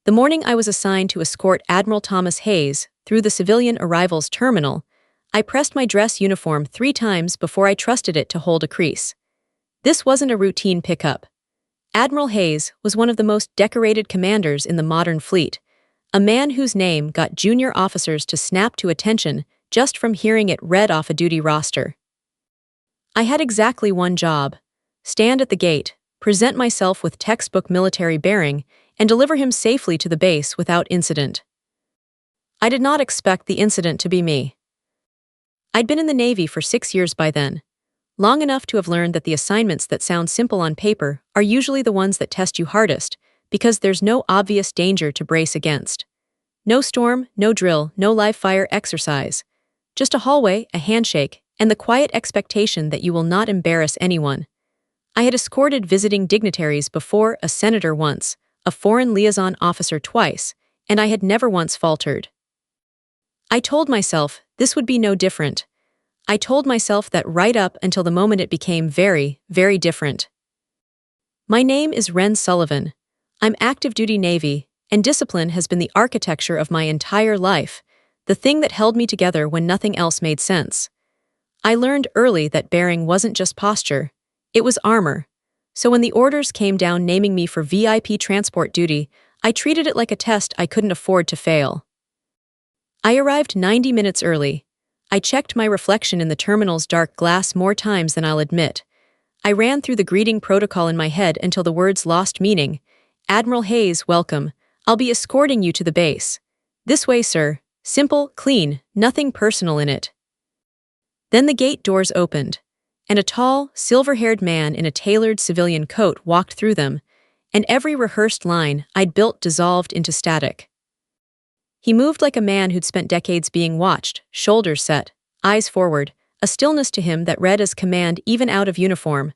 The morning I was assigned to escort Admiral Thomas Hayes through the civilian arrivals terminal, I pressed my dress uniform 3 times before I trusted it to hold a crease. This wasn't a routine pickup. Admiral Hayes was one of the most decorated commanders in the modern fleet, a man whose name got junior officers to snap to attention just from hearing it read off a duty roster. I had exactly one job: stand at the gate, present myself with textbook military bearing, and deliver him safely to the base without incident. I did not expect the incident to be me. I'd been in the Navy for 6 years by then, long enough to have learned that the assignments that sound simple on paper are usually the ones that test you hardest, because there's no obvious danger to brace against. No storm, no drill, no live-fire exercise. Just a hallway, a handshake, and the quiet expectation that you will not embarrass anyone. I had escorted visiting dignitaries before, a senator once, a foreign liaison officer twice, and I had never once faltered. I told myself this would be no different. I told myself that right up until the moment it became very, very different. My name is Wren Sullivan. I'm active duty Navy, and discipline has been the architecture of my entire life, the thing that held me together when nothing else made sense. I learned early that bearing wasn't just posture, it was armor. So when the orders came down naming me for VIP transport duty, I treated it like a test I couldn't afford to fail. I arrived 90 minutes early. I checked my reflection in the terminal's dark glass more times than I'll admit. I ran through the greeting protocol in my head until the words lost meaning. Admiral Hayes, welcome. I'll be escorting you to the base. This way, sir. Simple, clean, nothing personal in it. Then the gate doors opened, and a tall, silver-haired man in a tailored civilian coat walked through them, and every rehearsed line I'd built dissolved into static. He moved like a man who'd spent decades being watched, shoulders set, eyes forward, a stillness to him that read as command even out of uniform.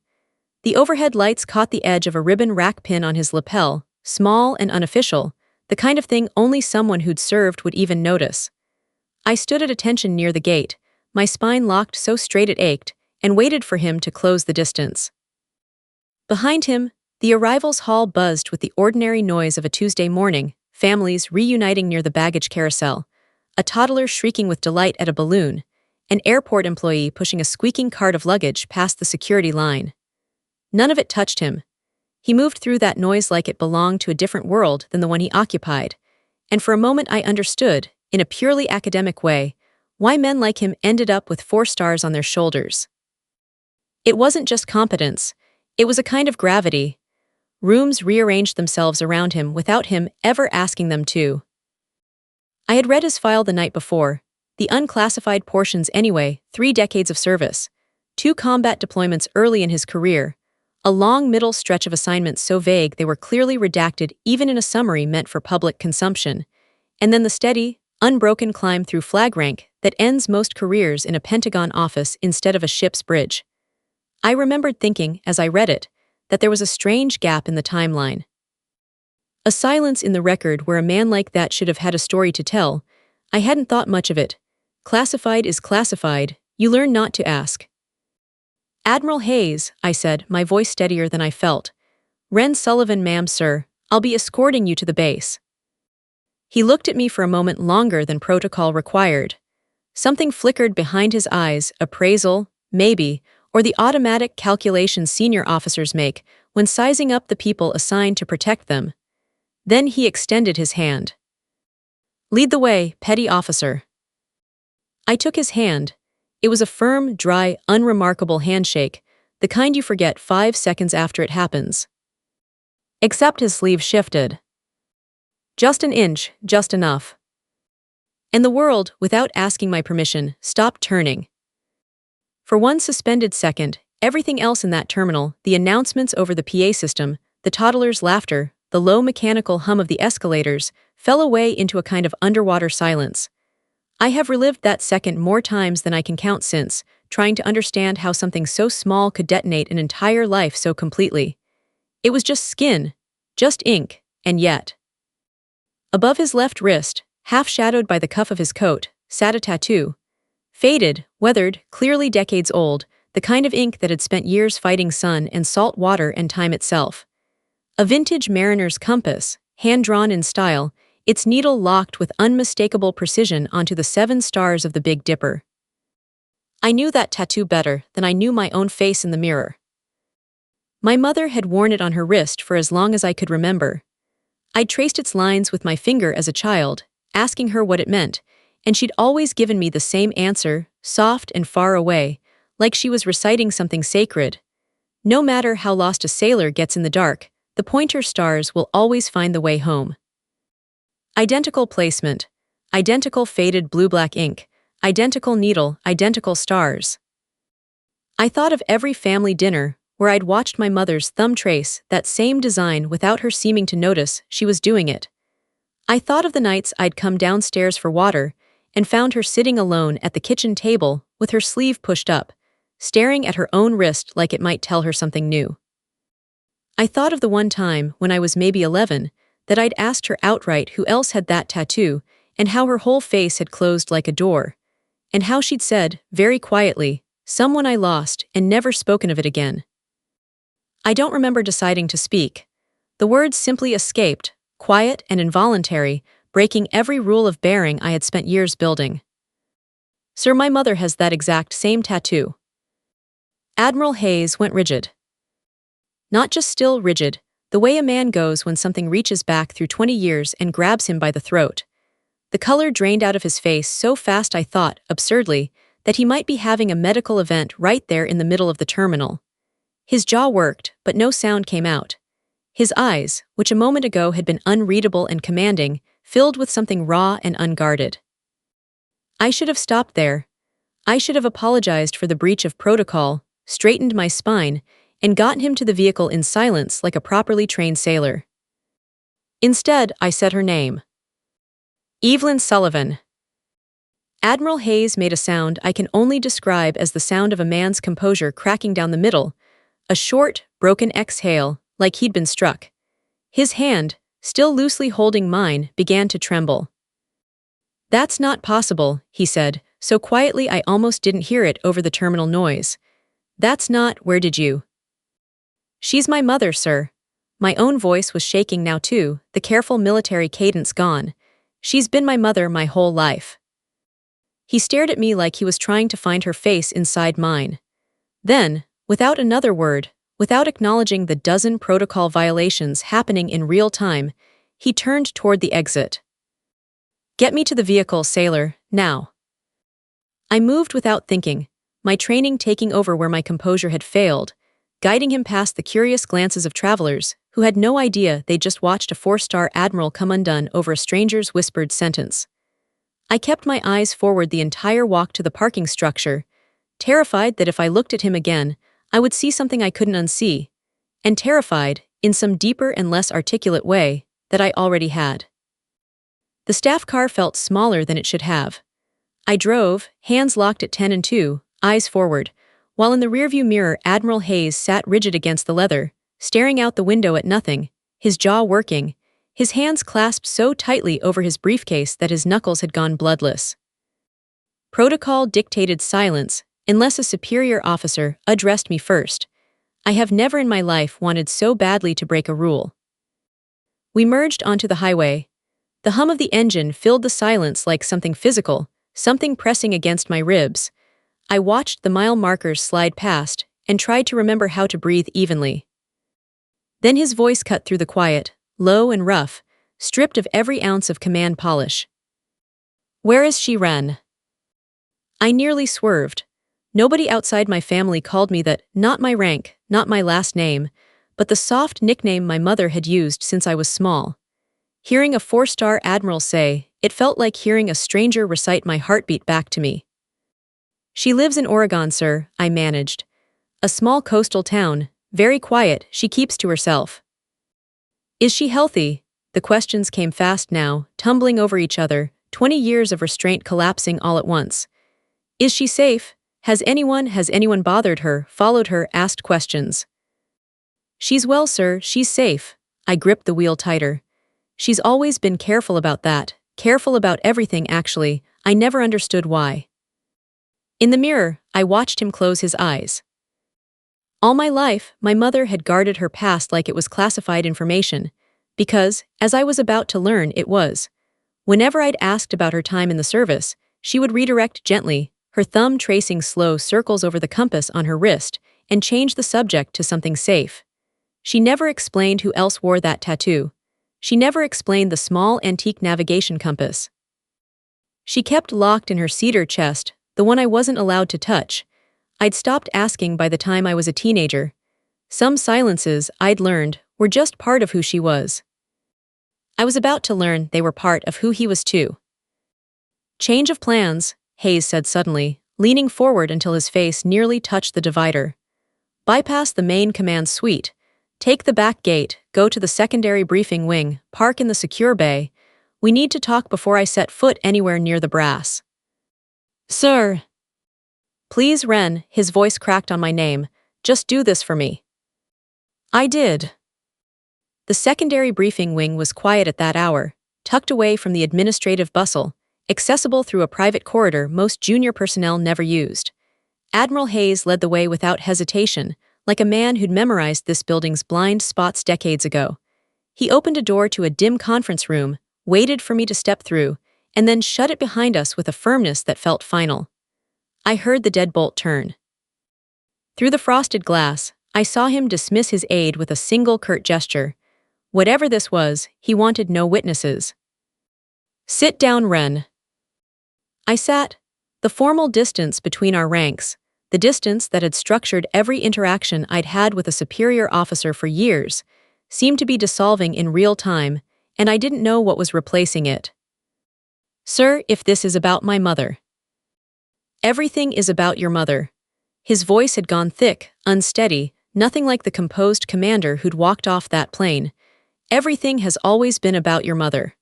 The overhead lights caught the edge of a ribbon rack pin on his lapel, small and unofficial, the kind of thing only someone who'd served would even notice. I stood at attention near the gate, my spine locked so straight it ached, and waited for him to close the distance. Behind him, the arrivals hall buzzed with the ordinary noise of a Tuesday morning, families reuniting near the baggage carousel, a toddler shrieking with delight at a balloon, an airport employee pushing a squeaking cart of luggage past the security line. None of it touched him. He moved through that noise like it belonged to a different world than the one he occupied, and for a moment I understood, in a purely academic way, why men like him ended up with 4 stars on their shoulders. It wasn't just competence, it was a kind of gravity. Rooms rearranged themselves around him without him ever asking them to. I had read his file the night before, the unclassified portions anyway, 3 decades of service, 2 combat deployments early in his career, a long middle stretch of assignments so vague they were clearly redacted even in a summary meant for public consumption, and then the steady, unbroken climb through flag rank that ends most careers in a Pentagon office instead of a ship's bridge. I remembered thinking, as I read it, that there was a strange gap in the timeline. A silence in the record where a man like that should have had a story to tell. I hadn't thought much of it. Classified is classified, you learn not to ask. Admiral Hayes, I said, my voice steadier than I felt. Wren Sullivan, ma'am, sir, I'll be escorting you to the base. He looked at me for a moment longer than protocol required. Something flickered behind his eyes, appraisal, maybe, or the automatic calculations senior officers make when sizing up the people assigned to protect them. Then he extended his hand. Lead the way, petty officer. I took his hand. It was a firm, dry, unremarkable handshake, the kind you forget 5 seconds after it happens. Except his sleeve shifted. Just an inch, just enough. And the world, without asking my permission, stopped turning. For one suspended second, everything else in that terminal, the announcements over the PA system, the toddler's laughter, the low mechanical hum of the escalators, fell away into a kind of underwater silence. I have relived that second more times than I can count since, trying to understand how something so small could detonate an entire life so completely. It was just skin, just ink, and yet. Above his left wrist, half shadowed by the cuff of his coat, sat a tattoo. Faded, weathered, clearly decades old, the kind of ink that had spent years fighting sun and salt water and time itself. A vintage mariner's compass, hand-drawn in style, its needle locked with unmistakable precision onto the 7 stars of the Big Dipper. I knew that tattoo better than I knew my own face in the mirror. My mother had worn it on her wrist for as long as I could remember. I'd traced its lines with my finger as a child, asking her what it meant, and she'd always given me the same answer, soft and far away, like she was reciting something sacred. No matter how lost a sailor gets in the dark, the pointer stars will always find the way home. Identical placement, identical faded blue-black ink, identical needle, identical stars. I thought of every family dinner where I'd watched my mother's thumb trace that same design without her seeming to notice she was doing it. I thought of the nights I'd come downstairs for water and found her sitting alone at the kitchen table with her sleeve pushed up, staring at her own wrist like it might tell her something new. I thought of the one time when I was maybe 11 that I'd asked her outright who else had that tattoo and how her whole face had closed like a door, and how she'd said, very quietly, "Someone I lost," and never spoken of it again. I don't remember deciding to speak. The words simply escaped, quiet and involuntary, breaking every rule of bearing I had spent years building. "Sir, my mother has that exact same tattoo." Admiral Hayes went rigid. Not just still rigid, the way a man goes when something reaches back through 20 years and grabs him by the throat. The color drained out of his face so fast I thought, absurdly, that he might be having a medical event right there in the middle of the terminal. His jaw worked, but no sound came out. His eyes, which a moment ago had been unreadable and commanding, filled with something raw and unguarded. I should have stopped there. I should have apologized for the breach of protocol, straightened my spine, and gotten him to the vehicle in silence like a properly trained sailor. Instead, I said her name. Evelyn Sullivan. Admiral Hayes made a sound I can only describe as the sound of a man's composure cracking down the middle, a short, broken exhale, like he'd been struck. His hand, still loosely holding mine, began to tremble. "That's not possible," he said, so quietly I almost didn't hear it over the terminal noise. "That's not, where did you?" "She's my mother, sir." My own voice was shaking now too, the careful military cadence gone. "She's been my mother my whole life." He stared at me like he was trying to find her face inside mine. Then, without another word, without acknowledging the dozen protocol violations happening in real time, he turned toward the exit. "Get me to the vehicle, sailor, now." I moved without thinking, my training taking over where my composure had failed, guiding him past the curious glances of travelers who had no idea they'd just watched a 4-star admiral come undone over a stranger's whispered sentence. I kept my eyes forward the entire walk to the parking structure, terrified that if I looked at him again, I would see something I couldn't unsee, and terrified, in some deeper and less articulate way, that I already had. The staff car felt smaller than it should have. I drove, hands locked at 10 and 2, eyes forward, while in the rearview mirror Admiral Hayes sat rigid against the leather, staring out the window at nothing, his jaw working, his hands clasped so tightly over his briefcase that his knuckles had gone bloodless. Protocol dictated silence, unless a superior officer addressed me first. I have never in my life wanted so badly to break a rule. We merged onto the highway. The hum of the engine filled the silence like something physical, something pressing against my ribs. I watched the mile markers slide past and tried to remember how to breathe evenly. Then his voice cut through the quiet, low and rough, stripped of every ounce of command polish. "Where is she, Ren?" I nearly swerved. Nobody outside my family called me that, not my rank, not my last name, but the soft nickname my mother had used since I was small. Hearing a 4-star admiral say, it felt like hearing a stranger recite my heartbeat back to me. "She lives in Oregon, sir," I managed. "A small coastal town, very quiet, she keeps to herself." "Is she healthy?" The questions came fast now, tumbling over each other, 20 years of restraint collapsing all at once. "Is she safe? Has anyone bothered her, followed her, asked questions?" "She's well, sir, she's safe." I gripped the wheel tighter. She's always been careful about that, careful about everything actually, I never understood why. In the mirror, I watched him close his eyes. All my life, my mother had guarded her past like it was classified information, because, as I was about to learn, it was. Whenever I'd asked about her time in the service, she would redirect gently, her thumb tracing slow circles over the compass on her wrist, and change the subject to something safe. She never explained who else wore that tattoo. She never explained the small antique navigation compass she kept locked in her cedar chest, the one I wasn't allowed to touch. I'd stopped asking by the time I was a teenager. Some silences, I'd learned, were just part of who she was. I was about to learn they were part of who he was too. Change of plans, Hayes said suddenly, leaning forward until his face nearly touched the divider. Bypass the main command suite. Take the back gate, go to the secondary briefing wing, park in the secure bay. We need to talk before I set foot anywhere near the brass. Sir. Please, Ren, his voice cracked on my name. Just do this for me. I did. The secondary briefing wing was quiet at that hour, tucked away from the administrative bustle, accessible through a private corridor most junior personnel never used. Admiral Hayes led the way without hesitation, like a man who'd memorized this building's blind spots decades ago. He opened a door to a dim conference room, waited for me to step through, and then shut it behind us with a firmness that felt final. I heard the deadbolt turn. Through the frosted glass, I saw him dismiss his aide with a single curt gesture. Whatever this was, he wanted no witnesses. Sit down, Ren. I sat. The formal distance between our ranks, the distance that had structured every interaction I'd had with a superior officer for years, seemed to be dissolving in real time, and I didn't know what was replacing it. Sir, if this is about my mother. Everything is about your mother. His voice had gone thick, unsteady, nothing like the composed commander who'd walked off that plane. Everything has always been about your mother.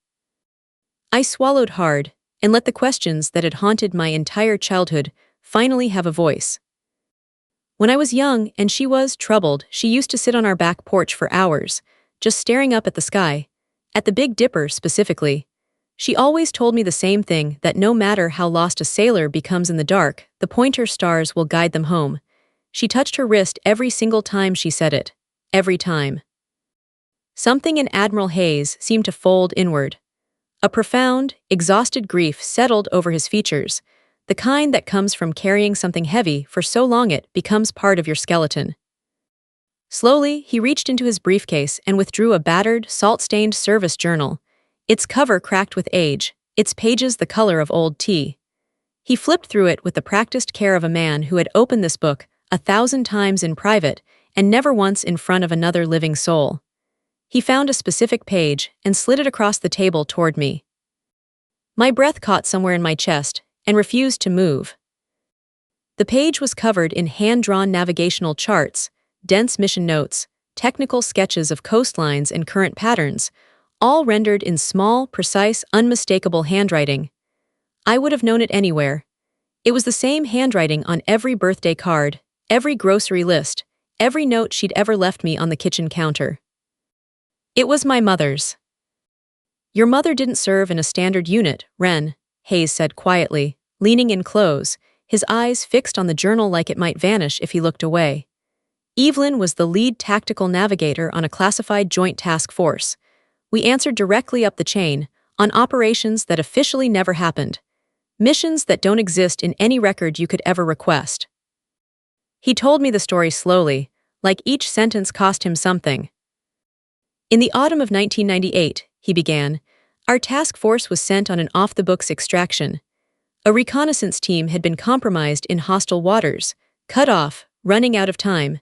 I swallowed hard, and let the questions that had haunted my entire childhood finally have a voice. When I was young and she was troubled, she used to sit on our back porch for hours, just staring up at the sky, at the Big Dipper specifically. She always told me the same thing, that no matter how lost a sailor becomes in the dark, the pointer stars will guide them home. She touched her wrist every single time she said it. Every time. Something in Admiral Hayes seemed to fold inward. A profound, exhausted grief settled over his features, the kind that comes from carrying something heavy for so long it becomes part of your skeleton. Slowly, he reached into his briefcase and withdrew a battered, salt-stained service journal, its cover cracked with age, its pages the color of old tea. He flipped through it with the practiced care of a man who had opened this book 1,000 times in private and never once in front of another living soul. He found a specific page and slid it across the table toward me. My breath caught somewhere in my chest and refused to move. The page was covered in hand-drawn navigational charts, dense mission notes, technical sketches of coastlines and current patterns, all rendered in small, precise, unmistakable handwriting. I would have known it anywhere. It was the same handwriting on every birthday card, every grocery list, every note she'd ever left me on the kitchen counter. It was my mother's. Your mother didn't serve in a standard unit, Ren, Hayes said quietly, leaning in close, his eyes fixed on the journal like it might vanish if he looked away. Evelyn was the lead tactical navigator on a classified joint task force. We answered directly up the chain, on operations that officially never happened. Missions that don't exist in any record you could ever request. He told me the story slowly, like each sentence cost him something. In the autumn of 1998, he began, our task force was sent on an off-the-books extraction. A reconnaissance team had been compromised in hostile waters, cut off, running out of time.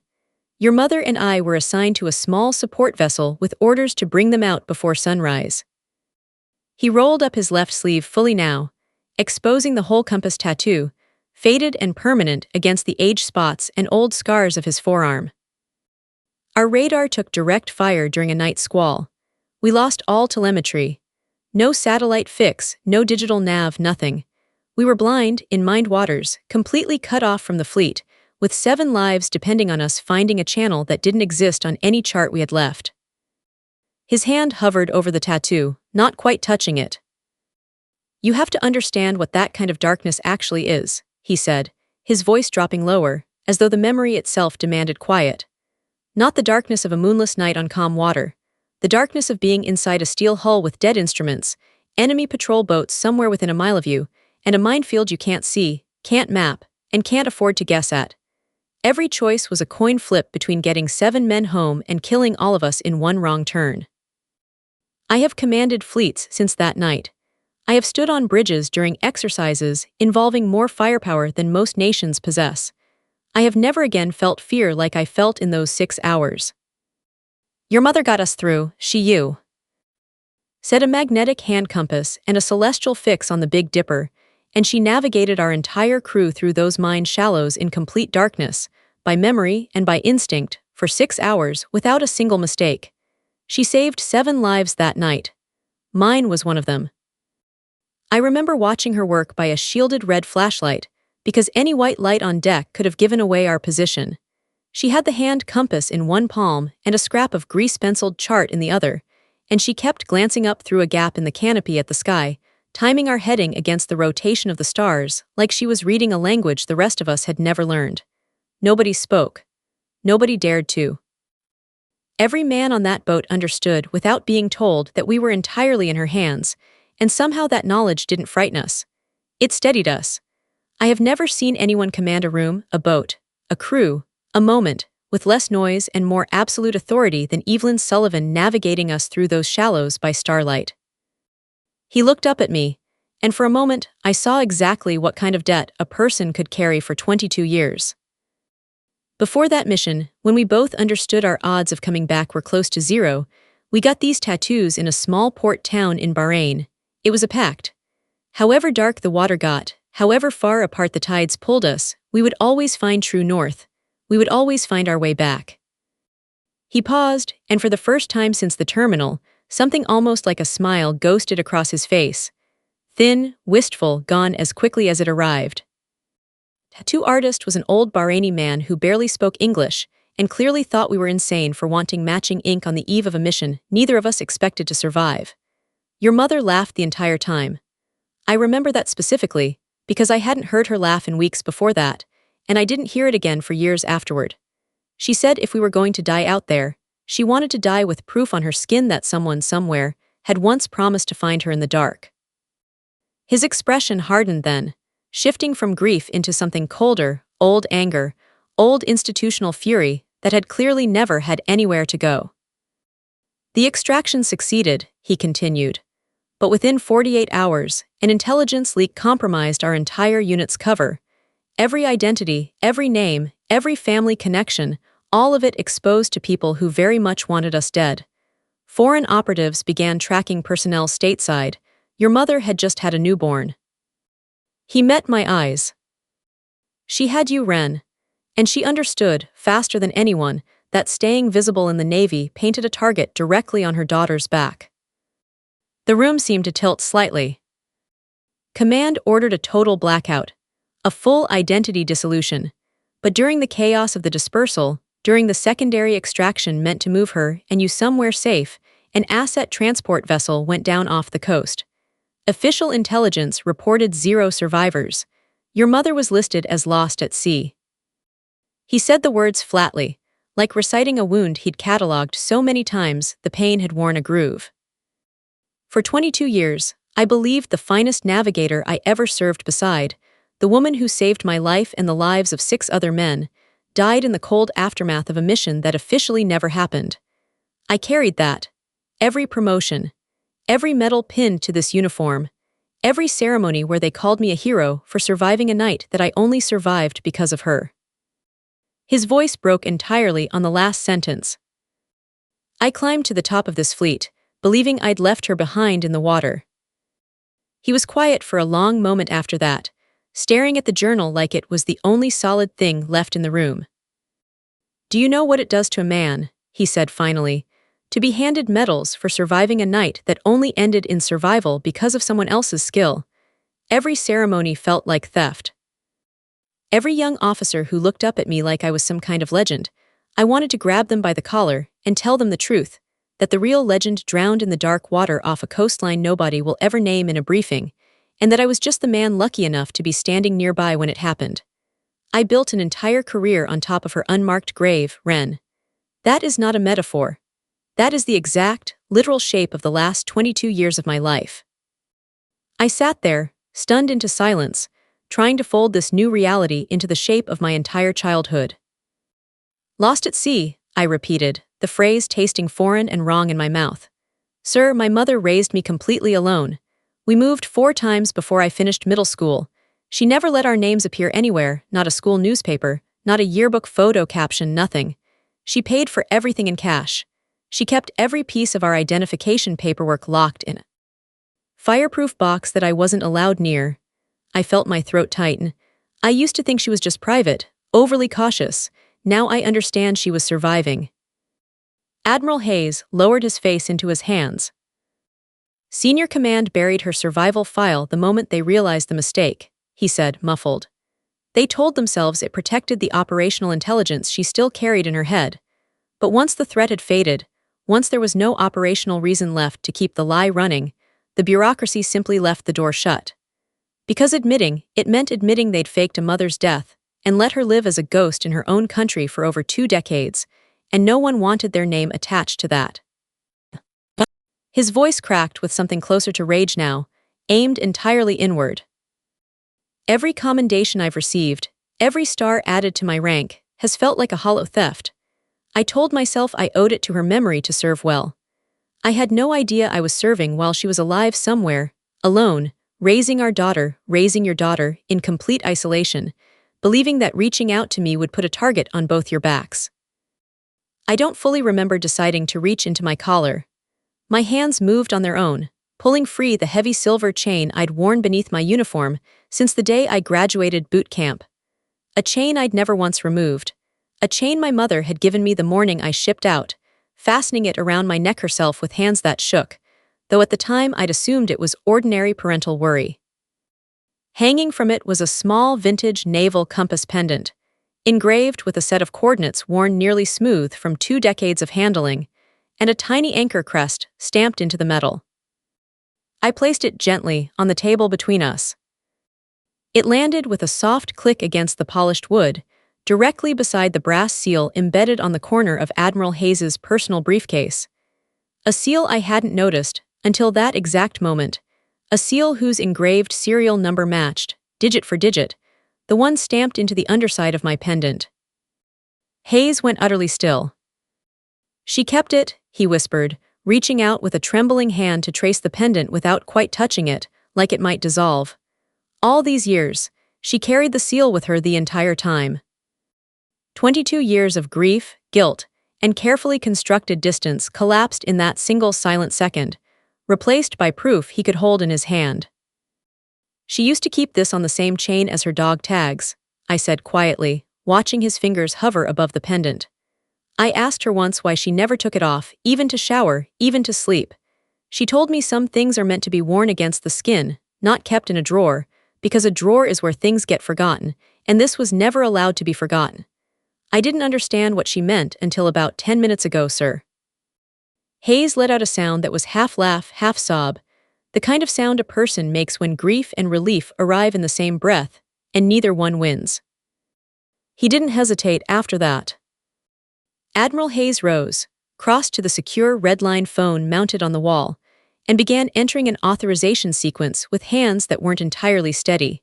Your mother and I were assigned to a small support vessel with orders to bring them out before sunrise. He rolled up his left sleeve fully now, exposing the whole compass tattoo, faded and permanent against the age spots and old scars of his forearm. Our radar took direct fire during a night squall. We lost all telemetry. No satellite fix, no digital nav, nothing. We were blind, in mined waters, completely cut off from the fleet, with 7 lives depending on us finding a channel that didn't exist on any chart we had left. His hand hovered over the tattoo, not quite touching it. You have to understand what that kind of darkness actually is, he said, his voice dropping lower, as though the memory itself demanded quiet. Not the darkness of a moonless night on calm water, The darkness of being inside a steel hull with dead instruments, enemy patrol boats somewhere within a mile of you, and a minefield you can't see, can't map, and can't afford to guess at. Every choice was a coin flip between getting 7 men home and killing all of us in one wrong turn. I have commanded fleets since that night. I have stood on bridges during exercises involving more firepower than most nations possess. I have never again felt fear like I felt in those 6 hours. "Your mother got us through, you," said a magnetic hand compass and a celestial fix on the Big Dipper, and she navigated our entire crew through those mine shallows in complete darkness, by memory and by instinct, for 6 hours without a single mistake. She saved 7 lives that night. Mine was one of them. I remember watching her work by a shielded red flashlight, because any white light on deck could have given away our position. She had the hand compass in one palm and a scrap of grease-penciled chart in the other, and she kept glancing up through a gap in the canopy at the sky, timing our heading against the rotation of the stars, like she was reading a language the rest of us had never learned. Nobody spoke. Nobody dared to. Every man on that boat understood without being told that we were entirely in her hands, and somehow that knowledge didn't frighten us. It steadied us. I have never seen anyone command a room, a boat, a crew, a moment, with less noise and more absolute authority than Evelyn Sullivan navigating us through those shallows by starlight. He looked up at me, and for a moment I saw exactly what kind of debt a person could carry for 22 years. Before that mission, when we both understood our odds of coming back were close to zero, we got these tattoos in a small port town in Bahrain. It was a pact. However dark the water got, however far apart the tides pulled us, we would always find true north. We would always find our way back. He paused, and for the first time since the terminal, something almost like a smile ghosted across his face. Thin, wistful, gone as quickly as it arrived. Tattoo artist was an old Bahraini man who barely spoke English and clearly thought we were insane for wanting matching ink on the eve of a mission neither of us expected to survive. Your mother laughed the entire time. I remember that specifically because I hadn't heard her laugh in weeks before that, and I didn't hear it again for years afterward. She said if we were going to die out there, she wanted to die with proof on her skin that someone somewhere had once promised to find her in the dark. His expression hardened then, shifting from grief into something colder, old anger, old institutional fury that had clearly never had anywhere to go. The extraction succeeded, he continued. But within 48 hours, an intelligence leak compromised our entire unit's cover. Every identity, every name, every family connection, all of it exposed to people who very much wanted us dead. Foreign operatives began tracking personnel stateside. Your mother had just had a newborn. He met my eyes. She had you, Ren. And she understood, faster than anyone, that staying visible in the Navy painted a target directly on her daughter's back. The room seemed to tilt slightly. Command ordered a total blackout, a full identity dissolution. But during the chaos of the dispersal, during the secondary extraction meant to move her and you somewhere safe, an asset transport vessel went down off the coast. Official intelligence reported 0 survivors. Your mother was listed as lost at sea. He said the words flatly, like reciting a wound he'd catalogued so many times the pain had worn a groove. For 22 years, I believed the finest navigator I ever served beside, the woman who saved my life and the lives of 6 other men, died in the cold aftermath of a mission that officially never happened. I carried that. Every promotion, every medal pinned to this uniform, every ceremony where they called me a hero for surviving a night that I only survived because of her. His voice broke entirely on the last sentence. I climbed to the top of this fleet, believing I'd left her behind in the water. He was quiet for a long moment after that, staring at the journal like it was the only solid thing left in the room. "Do you know what it does to a man," he said finally, "to be handed medals for surviving a night that only ended in survival because of someone else's skill? Every ceremony felt like theft. Every young officer who looked up at me like I was some kind of legend, I wanted to grab them by the collar and tell them the truth, that the real legend drowned in the dark water off a coastline nobody will ever name in a briefing, and that I was just the man lucky enough to be standing nearby when it happened. I built an entire career on top of her unmarked grave, Ren. That is not a metaphor. That is the exact, literal shape of the last 22 years of my life. I sat there, stunned into silence, trying to fold this new reality into the shape of my entire childhood. Lost at sea, I repeated, the phrase tasting foreign and wrong in my mouth. Sir, my mother raised me completely alone. We moved 4 times before I finished middle school. She never let our names appear anywhere, not a school newspaper, not a yearbook photo caption, nothing. She paid for everything in cash. She kept every piece of our identification paperwork locked in a fireproof box that I wasn't allowed near. I felt my throat tighten. I used to think she was just private, overly cautious. Now I understand she was surviving. Admiral Hayes lowered his face into his hands. Senior Command buried her survival file the moment they realized the mistake, he said, muffled. They told themselves it protected the operational intelligence she still carried in her head. But once the threat had faded, once there was no operational reason left to keep the lie running, the bureaucracy simply left the door shut. Because it meant admitting they'd faked a mother's death and let her live as a ghost in her own country for over 2 decades, and no one wanted their name attached to that. His voice cracked with something closer to rage now, aimed entirely inward. Every commendation I've received, every star added to my rank, has felt like a hollow theft. I told myself I owed it to her memory to serve well. I had no idea I was serving while she was alive somewhere, alone, raising your daughter, in complete isolation, believing that reaching out to me would put a target on both your backs. I don't fully remember deciding to reach into my collar. My hands moved on their own, pulling free the heavy silver chain I'd worn beneath my uniform since the day I graduated boot camp. A chain I'd never once removed. A chain my mother had given me the morning I shipped out, fastening it around my neck herself with hands that shook, though at the time I'd assumed it was ordinary parental worry. Hanging from it was a small vintage naval compass pendant, engraved with a set of coordinates worn nearly smooth from 2 decades of handling, and a tiny anchor crest stamped into the metal. I placed it gently on the table between us. It landed with a soft click against the polished wood, directly beside the brass seal embedded on the corner of Admiral Hayes's personal briefcase. A seal I hadn't noticed until that exact moment, a seal whose engraved serial number matched, digit for digit, the one stamped into the underside of my pendant. Hayes went utterly still. She kept it, he whispered, reaching out with a trembling hand to trace the pendant without quite touching it, like it might dissolve. All these years, she carried the seal with her the entire time. 22 years of grief, guilt, and carefully constructed distance collapsed in that single silent second, replaced by proof he could hold in his hand. She used to keep this on the same chain as her dog tags, I said quietly, watching his fingers hover above the pendant. I asked her once why she never took it off, even to shower, even to sleep. She told me some things are meant to be worn against the skin, not kept in a drawer, because a drawer is where things get forgotten, and this was never allowed to be forgotten. I didn't understand what she meant until about 10 minutes ago, sir. Hayes let out a sound that was half laugh, half sob, the kind of sound a person makes when grief and relief arrive in the same breath, and neither one wins. He didn't hesitate after that. Admiral Hayes rose, crossed to the secure red-line phone mounted on the wall, and began entering an authorization sequence with hands that weren't entirely steady.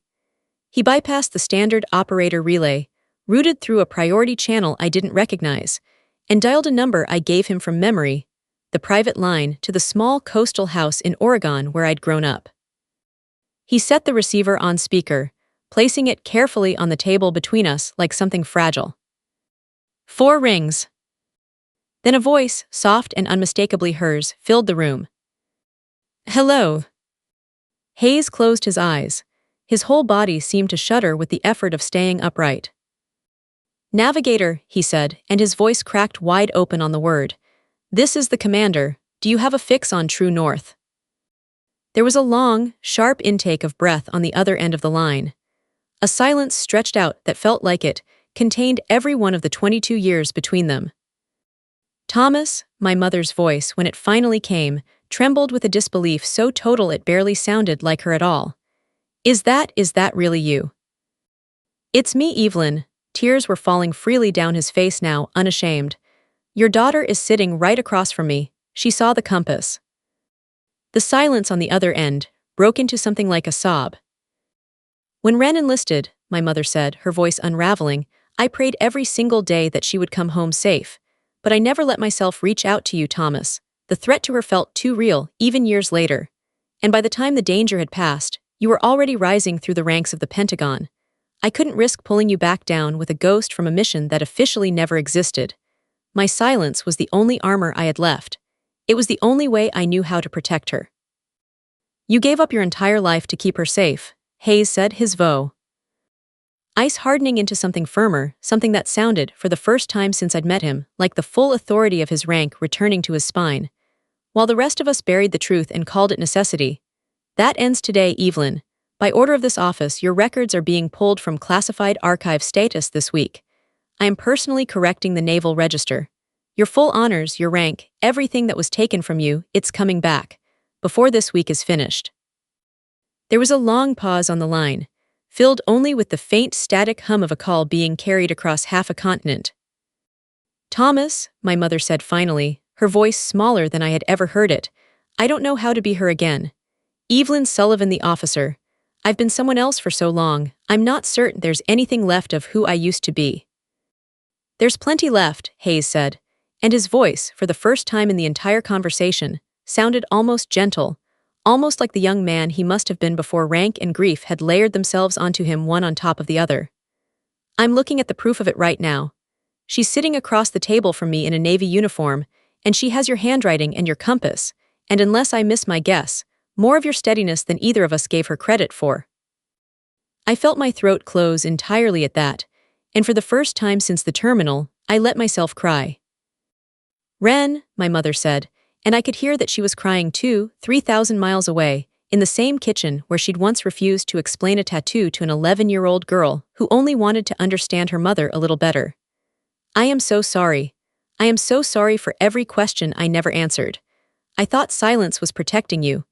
He bypassed the standard operator relay, routed through a priority channel I didn't recognize, and dialed a number I gave him from memory, the private line to the small coastal house in Oregon where I'd grown up. He set the receiver on speaker, placing it carefully on the table between us like something fragile. 4 rings. Then a voice, soft and unmistakably hers, filled the room. Hello. Hayes closed his eyes. His whole body seemed to shudder with the effort of staying upright. Navigator, he said, and his voice cracked wide open on the word. This is the commander. Do you have a fix on true north? There was a long, sharp intake of breath on the other end of the line. A silence stretched out that felt like it contained every one of the 22 years between them. Thomas, my mother's voice, when it finally came, trembled with a disbelief so total it barely sounded like her at all. Is that really you? It's me, Evelyn. Tears were falling freely down his face now, unashamed. Your daughter is sitting right across from me. She saw the compass. The silence on the other end broke into something like a sob. When Ren enlisted, my mother said, her voice unraveling, I prayed every single day that she would come home safe. But I never let myself reach out to you, Thomas. The threat to her felt too real, even years later. And by the time the danger had passed, you were already rising through the ranks of the Pentagon. I couldn't risk pulling you back down with a ghost from a mission that officially never existed. My silence was the only armor I had left. It was the only way I knew how to protect her. You gave up your entire life to keep her safe, Hayes said, his ice hardening into something firmer, something that sounded, for the first time since I'd met him, like the full authority of his rank returning to his spine. While the rest of us buried the truth and called it necessity. That ends today, Evelyn. By order of this office, your records are being pulled from classified archive status this week. I am personally correcting the Naval Register. Your full honors, your rank, everything that was taken from you, it's coming back. Before this week is finished. There was a long pause on the line, filled only with the faint static hum of a call being carried across half a continent. Thomas, my mother said finally, her voice smaller than I had ever heard it, I don't know how to be her again. Evelyn Sullivan, the officer. I've been someone else for so long, I'm not certain there's anything left of who I used to be. There's plenty left, Hayes said, and his voice, for the first time in the entire conversation, sounded almost gentle, almost like the young man he must have been before rank and grief had layered themselves onto him one on top of the other. I'm looking at the proof of it right now. She's sitting across the table from me in a Navy uniform, and she has your handwriting and your compass, and unless I miss my guess, more of your steadiness than either of us gave her credit for. I felt my throat close entirely at that, and for the first time since the terminal, I let myself cry. Ren, my mother said, and I could hear that she was crying too, 3,000 miles away, in the same kitchen where she'd once refused to explain a tattoo to an 11-year-old girl who only wanted to understand her mother a little better. I am so sorry. I am so sorry for every question I never answered. I thought silence was protecting you.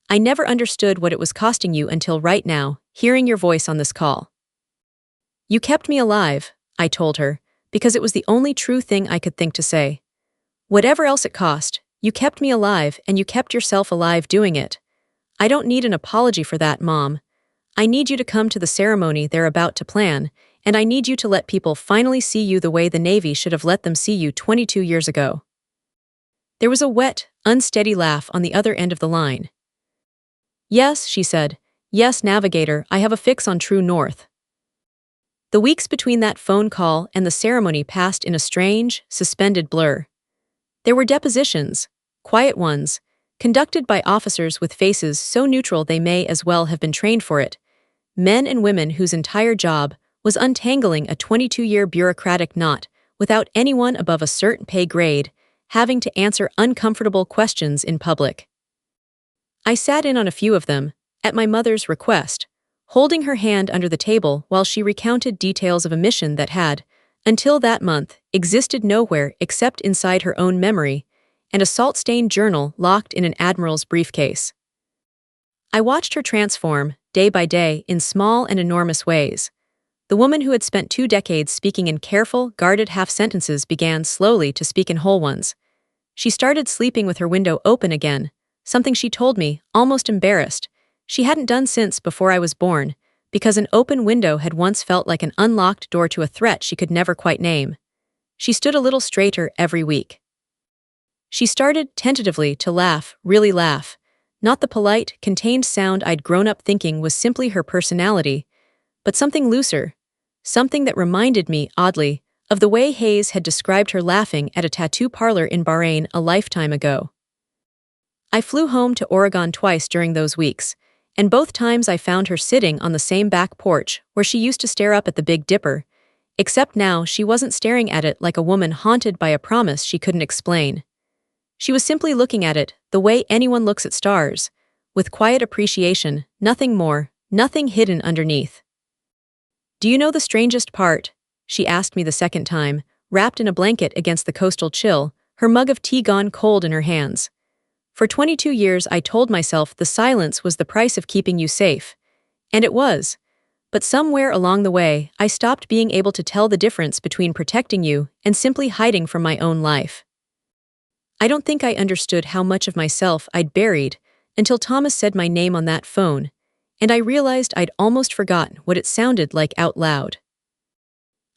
I never understood what it was costing you until right now, hearing your voice on this call. You kept me alive, I told her, because it was the only true thing I could think to say. Whatever else it cost, you kept me alive and you kept yourself alive doing it. I don't need an apology for that, Mom. I need you to come to the ceremony they're about to plan, and I need you to let people finally see you the way the Navy should have let them see you 22 years ago. There was a wet, unsteady laugh on the other end of the line. Yes, she said. Yes, Navigator, I have a fix on True North. The weeks between that phone call and the ceremony passed in a strange, suspended blur. There were depositions, quiet ones, conducted by officers with faces so neutral they may as well have been trained for it, men and women whose entire job was untangling a 22-year bureaucratic knot without anyone above a certain pay grade having to answer uncomfortable questions in public. I sat in on a few of them, at my mother's request, holding her hand under the table while she recounted details of a mission that had, until that month, existed nowhere except inside her own memory, and a salt-stained journal locked in an Admiral's briefcase. I watched her transform, day by day, in small and enormous ways. The woman who had spent 2 decades speaking in careful, guarded half-sentences began slowly to speak in whole ones. She started sleeping with her window open again, something she told me, almost embarrassed, she hadn't done since before I was born, because an open window had once felt like an unlocked door to a threat she could never quite name. She stood a little straighter every week. She started, tentatively, to laugh, really laugh, not the polite, contained sound I'd grown up thinking was simply her personality, but something looser, something that reminded me, oddly, of the way Hayes had described her laughing at a tattoo parlor in Bahrain a lifetime ago. I flew home to Oregon twice during those weeks, and both times I found her sitting on the same back porch where she used to stare up at the Big Dipper, except now she wasn't staring at it like a woman haunted by a promise she couldn't explain. She was simply looking at it the way anyone looks at stars, with quiet appreciation, nothing more, nothing hidden underneath. Do you know the strangest part? She asked me the second time, wrapped in a blanket against the coastal chill, her mug of tea gone cold in her hands. For 22 years I told myself the silence was the price of keeping you safe. And it was. But somewhere along the way, I stopped being able to tell the difference between protecting you and simply hiding from my own life. I don't think I understood how much of myself I'd buried until Thomas said my name on that phone, and I realized I'd almost forgotten what it sounded like out loud.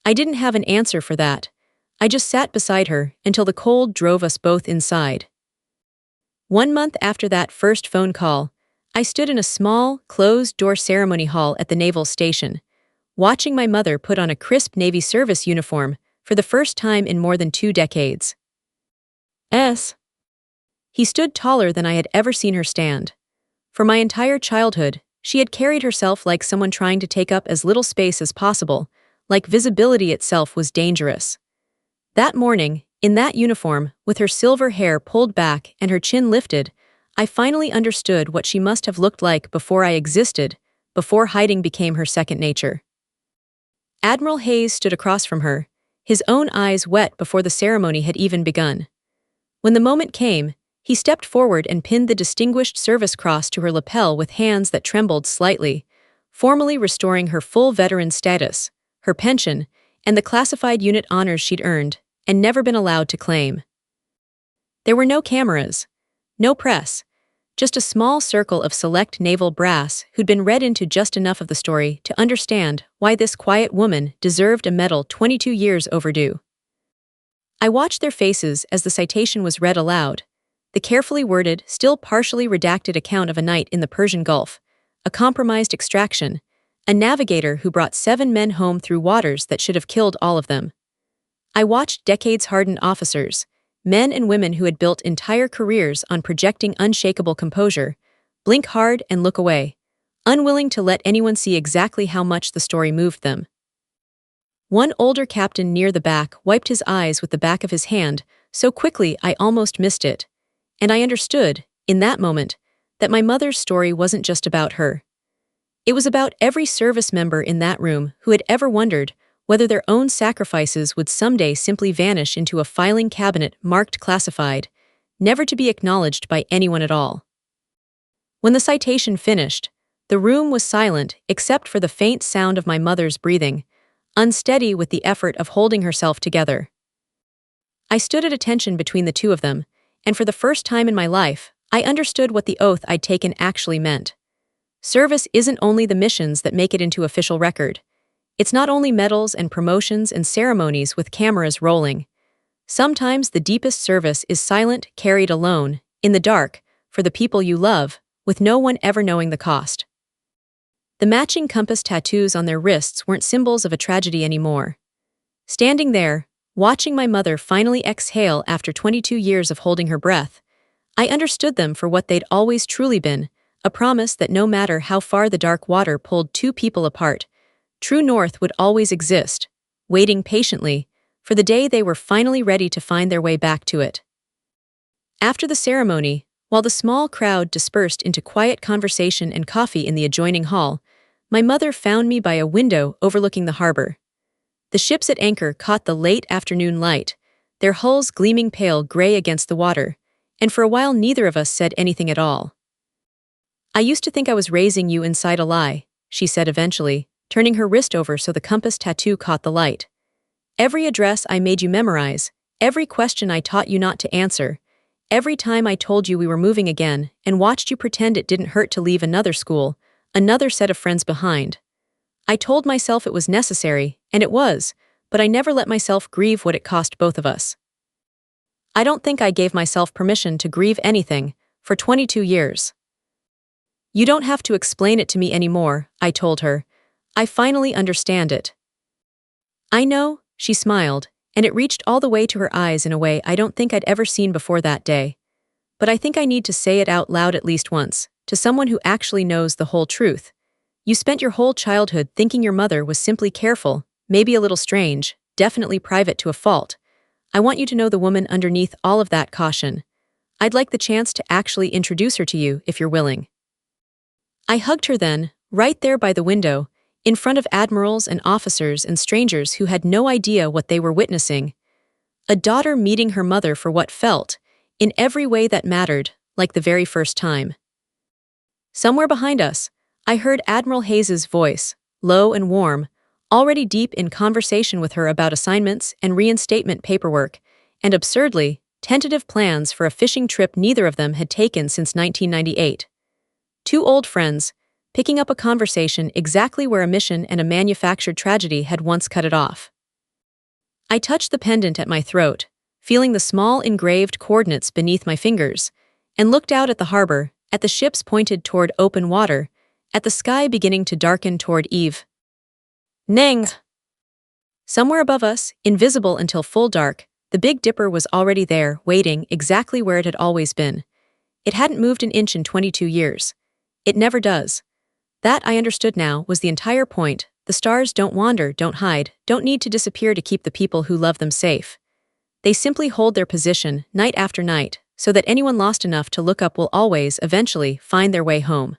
I didn't have an answer for that. I just sat beside her until the cold drove us both inside. 1 month after that first phone call, I stood in a small, closed-door ceremony hall at the naval station, watching my mother put on a crisp Navy service uniform for the first time in more than 2 decades. He stood taller than I had ever seen her stand. For my entire childhood, she had carried herself like someone trying to take up as little space as possible, like visibility itself was dangerous. That morning, in that uniform, with her silver hair pulled back and her chin lifted, I finally understood what she must have looked like before I existed, before hiding became her second nature. Admiral Hayes stood across from her, his own eyes wet before the ceremony had even begun. When the moment came, he stepped forward and pinned the Distinguished Service Cross to her lapel with hands that trembled slightly, formally restoring her full veteran status, her pension, and the classified unit honors she'd earned and never been allowed to claim. There were no cameras, no press, just a small circle of select naval brass who'd been read into just enough of the story to understand why this quiet woman deserved a medal 22 years overdue. I watched their faces as the citation was read aloud, the carefully worded, still partially redacted account of a night in the Persian Gulf, a compromised extraction, a navigator who brought 7 men home through waters that should have killed all of them. I watched decades-hardened officers, men and women who had built entire careers on projecting unshakable composure, blink hard and look away, unwilling to let anyone see exactly how much the story moved them. One older captain near the back wiped his eyes with the back of his hand so quickly I almost missed it, and I understood, in that moment, that my mother's story wasn't just about her. It was about every service member in that room who had ever wondered whether their own sacrifices would someday simply vanish into a filing cabinet marked classified, never to be acknowledged by anyone at all. When the citation finished, the room was silent except for the faint sound of my mother's breathing, unsteady with the effort of holding herself together. I stood at attention between the two of them, and for the first time in my life, I understood what the oath I'd taken actually meant. Service isn't only the missions that make it into official record. It's not only medals and promotions and ceremonies with cameras rolling. Sometimes the deepest service is silent, carried alone, in the dark, for the people you love, with no one ever knowing the cost. The matching compass tattoos on their wrists weren't symbols of a tragedy anymore. Standing there, watching my mother finally exhale after 22 years of holding her breath, I understood them for what they'd always truly been, a promise that no matter how far the dark water pulled two people apart, true north would always exist, waiting patiently for the day they were finally ready to find their way back to it. After the ceremony, while the small crowd dispersed into quiet conversation and coffee in the adjoining hall, my mother found me by a window overlooking the harbor. The ships at anchor caught the late afternoon light, their hulls gleaming pale gray against the water, and for a while neither of us said anything at all. "I used to think I was raising you inside a lie," she said eventually, turning her wrist over so the compass tattoo caught the light. "Every address I made you memorize, every question I taught you not to answer, every time I told you we were moving again and watched you pretend it didn't hurt to leave another school, another set of friends behind. I told myself it was necessary, and it was, but I never let myself grieve what it cost both of us. I don't think I gave myself permission to grieve anything for 22 years. You don't have to explain it to me anymore," I told her. "I finally understand it." "I know," she smiled, and it reached all the way to her eyes in a way I don't think I'd ever seen before that day. "But I think I need to say it out loud at least once, to someone who actually knows the whole truth. You spent your whole childhood thinking your mother was simply careful, maybe a little strange, definitely private to a fault. I want you to know the woman underneath all of that caution. I'd like the chance to actually introduce her to you if you're willing." I hugged her then, right there by the window, in front of admirals and officers and strangers who had no idea what they were witnessing. A daughter meeting her mother for what felt, in every way that mattered, like the very first time. Somewhere behind us, I heard Admiral Hayes's voice, low and warm, already deep in conversation with her about assignments and reinstatement paperwork, and absurdly, tentative plans for a fishing trip neither of them had taken since 1998. Two old friends, picking up a conversation exactly where a mission and a manufactured tragedy had once cut it off. I touched the pendant at my throat, feeling the small engraved coordinates beneath my fingers, and looked out at the harbor, at the ships pointed toward open water, at the sky beginning to darken toward eve. Neng! Somewhere above us, invisible until full dark, the Big Dipper was already there, waiting exactly where it had always been. It hadn't moved an inch in 22 years. It never does. That, I understood now, was the entire point. The stars don't wander, don't hide, don't need to disappear to keep the people who love them safe. They simply hold their position, night after night, so that anyone lost enough to look up will always, eventually, find their way home.